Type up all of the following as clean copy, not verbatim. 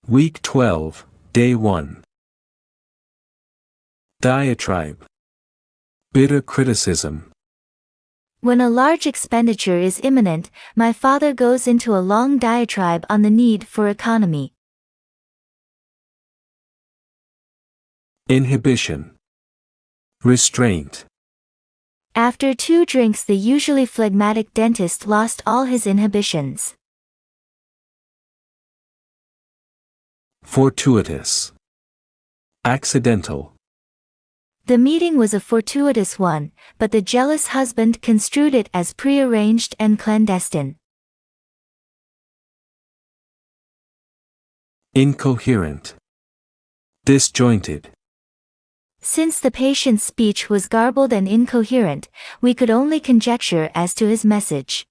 Week 12, Day 1. Diatribe. Bitter criticism. When a large expenditure is imminent, my father goes into a long diatribe on the need for economy. Inhibition. Restraint. After 2 drinks, the usually phlegmatic dentist lost all his inhibitions. Fortuitous. Accidental. The meeting was a fortuitous one, but the jealous husband construed it as prearranged and clandestine. Incoherent. Disjointed. Since the patient's speech was garbled and incoherent, we could only conjecture as to his message.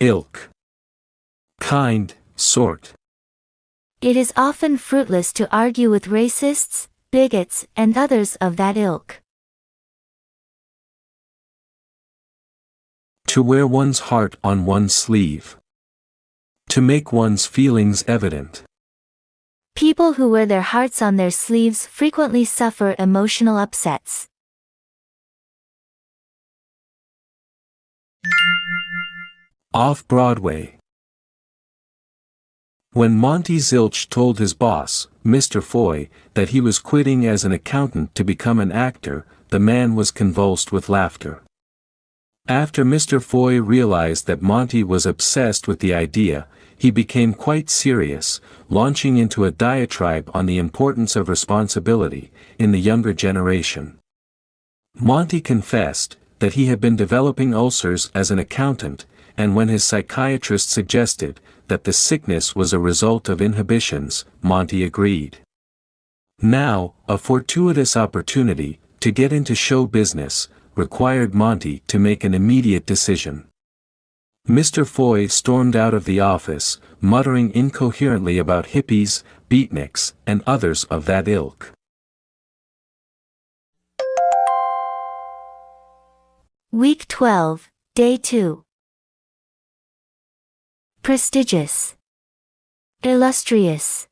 Ilk. Kind, sort. It is often fruitless to argue with racists, bigots, and others of that ilk. To wear one's heart on one's sleeve. To make one's feelings evident. People who wear their hearts on their sleeves frequently suffer emotional upsets. Off-Broadway. When Monty Zilch told his boss, Mr. Foy, that he was quitting as an accountant to become an actor, the man was convulsed with laughter. After Mr. Foy realized that Monty was obsessed with the idea, he became quite serious, launching into a diatribe on the importance of responsibility in the younger generation. Monty confessed that he had been developing ulcers as an accountant, and when his psychiatrist suggested that the sickness was a result of inhibitions, Monty agreed. Now, a fortuitous opportunity to get into show business required Monty to make an immediate decision. Mr. Foy stormed out of the office, muttering incoherently about hippies, beatniks, and others of that ilk. Week 12, Day 2. Prestigious. Illustrious.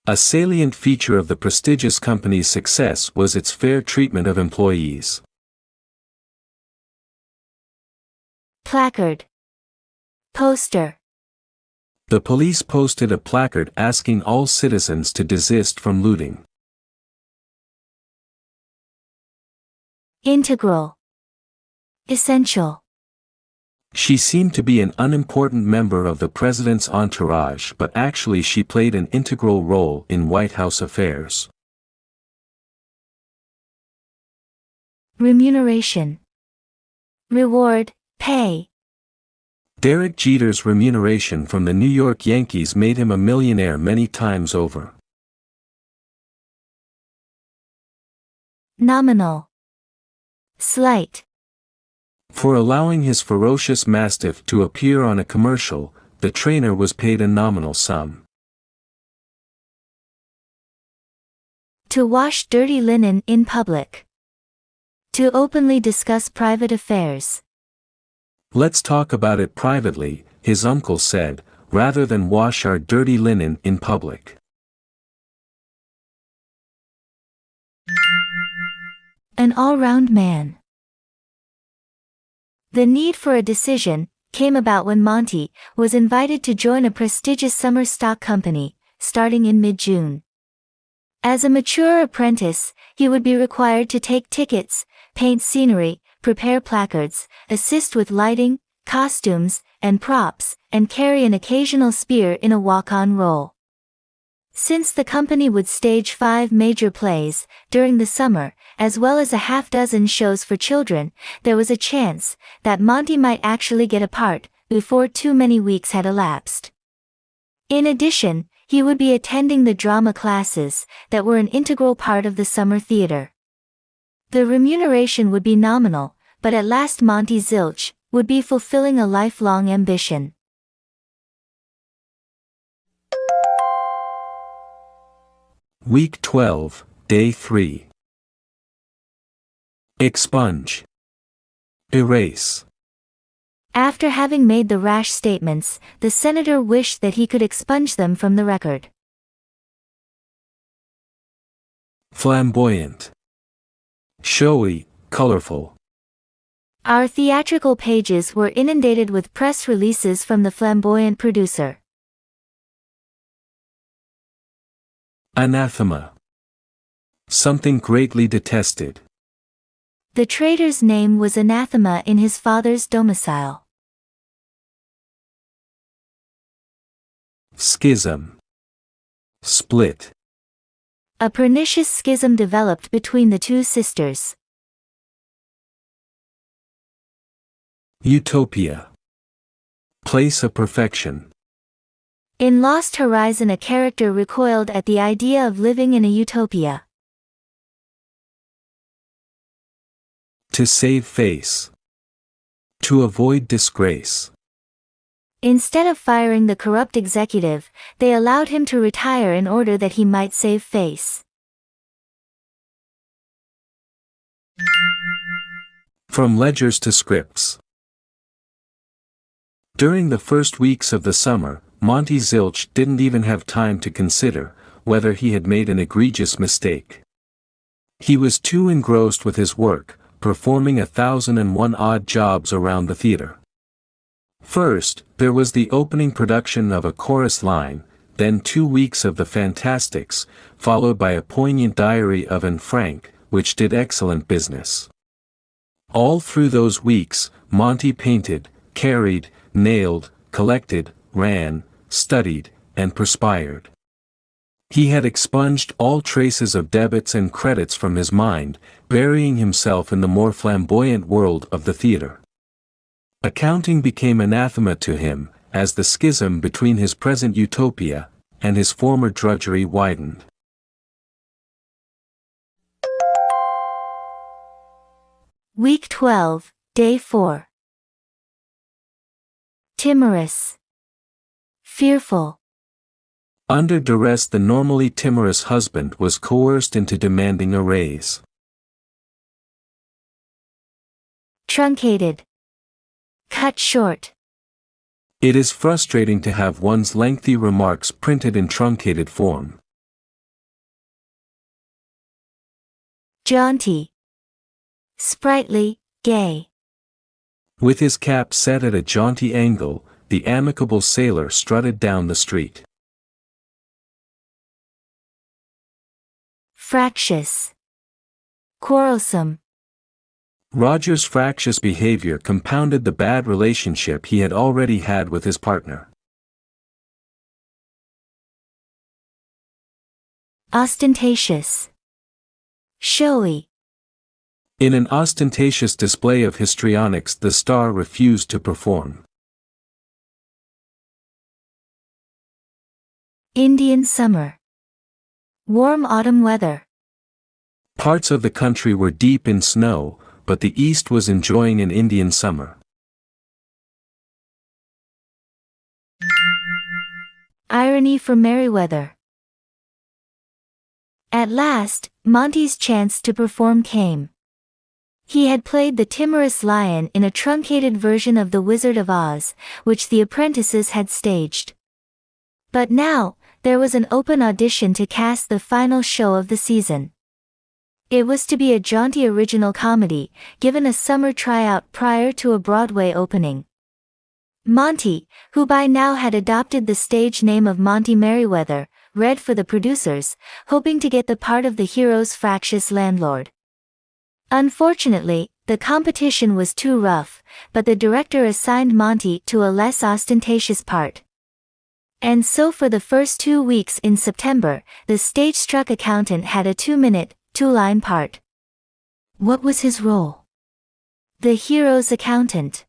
A salient feature of the prestigious company's success was its fair treatment of employees. Placard. Poster. The police posted a placard asking all citizens to desist from looting. Integral. Essential. She seemed to be an unimportant member of the president's entourage, but actually she played an integral role in White House affairs. Remuneration. Reward, pay. Derek Jeter's remuneration from the New York Yankees made him a millionaire many times over. Nominal. Slight. For allowing his ferocious mastiff to appear on a commercial, the trainer was paid a nominal sum. To wash dirty linen in public. To openly discuss private affairs. Let's talk about it privately, his uncle said, rather than wash our dirty linen in public. An all-round man. The need for a decision came about when Monty was invited to join a prestigious summer stock company, starting in mid-June. As a mature apprentice, he would be required to take tickets, paint scenery, prepare placards, assist with lighting, costumes, and props, and carry an occasional spear in a walk-on role. Since the company would stage 5 major plays during the summer, as well as a half-dozen shows for children, there was a chance that Monty might actually get a part before too many weeks had elapsed. In addition, he would be attending the drama classes that were an integral part of the summer theater. The remuneration would be nominal, but at last Monty Zilch would be fulfilling a lifelong ambition. Week 12, Day 3. Expunge. Erase. After having made the rash statements, the senator wished that he could expunge them from the record. Flamboyant. Showy, colorful. Our theatrical pages were inundated with press releases from the flamboyant producer. Anathema. Something greatly detested. The traitor's name was anathema in his father's domicile. Schism. Split. A pernicious schism developed between the two sisters. Utopia. Place of perfection. In Lost Horizon, a character recoiled at the idea of living in a utopia. To save face. To avoid disgrace. Instead of firing the corrupt executive, they allowed him to retire in order that he might save face. From ledgers to scripts. During the first weeks of the summer, Monty Zilch didn't even have time to consider whether he had made an egregious mistake. He was too engrossed with his work, performing 1,001 odd jobs around the theater. First, there was the opening production of A Chorus Line, then 2 weeks of The Fantastics, followed by a poignant diary of Anne Frank, which did excellent business. All through those weeks, Monty painted, carried, nailed, collected, ran, studied, and perspired. He had expunged all traces of debits and credits from his mind, burying himself in the more flamboyant world of the theater. Accounting became anathema to him, as the schism between his present utopia and his former drudgery widened. Week 12, Day 4. Timorous. Fearful. Under duress, the normally timorous husband was coerced into demanding a raise. Truncated. Cut short. It is frustrating to have one's lengthy remarks printed in truncated form. Jaunty. Sprightly, gay. With his cap set at a jaunty angle, the amicable sailor strutted down the street. Fractious. Quarrelsome. Roger's fractious behavior compounded the bad relationship he had already had with his partner. Ostentatious. Showy. In an ostentatious display of histrionics, the star refused to perform. Indian summer. Warm autumn weather. Parts of the country were deep in snow, but the East was enjoying an Indian summer. Irony for Merryweather. At last, Monty's chance to perform came. He had played the timorous lion in a truncated version of The Wizard of Oz, which the apprentices had staged. But now, there was an open audition to cast the final show of the season. It was to be a jaunty original comedy, given a summer tryout prior to a Broadway opening. Monty, who by now had adopted the stage name of Monty Merryweather, read for the producers, hoping to get the part of the hero's fractious landlord. Unfortunately, the competition was too rough, but the director assigned Monty to a less ostentatious part. And so for the first 2 weeks in September, the stage-struck accountant had a 2-minute, 2-line part. What was his role? The hero's accountant.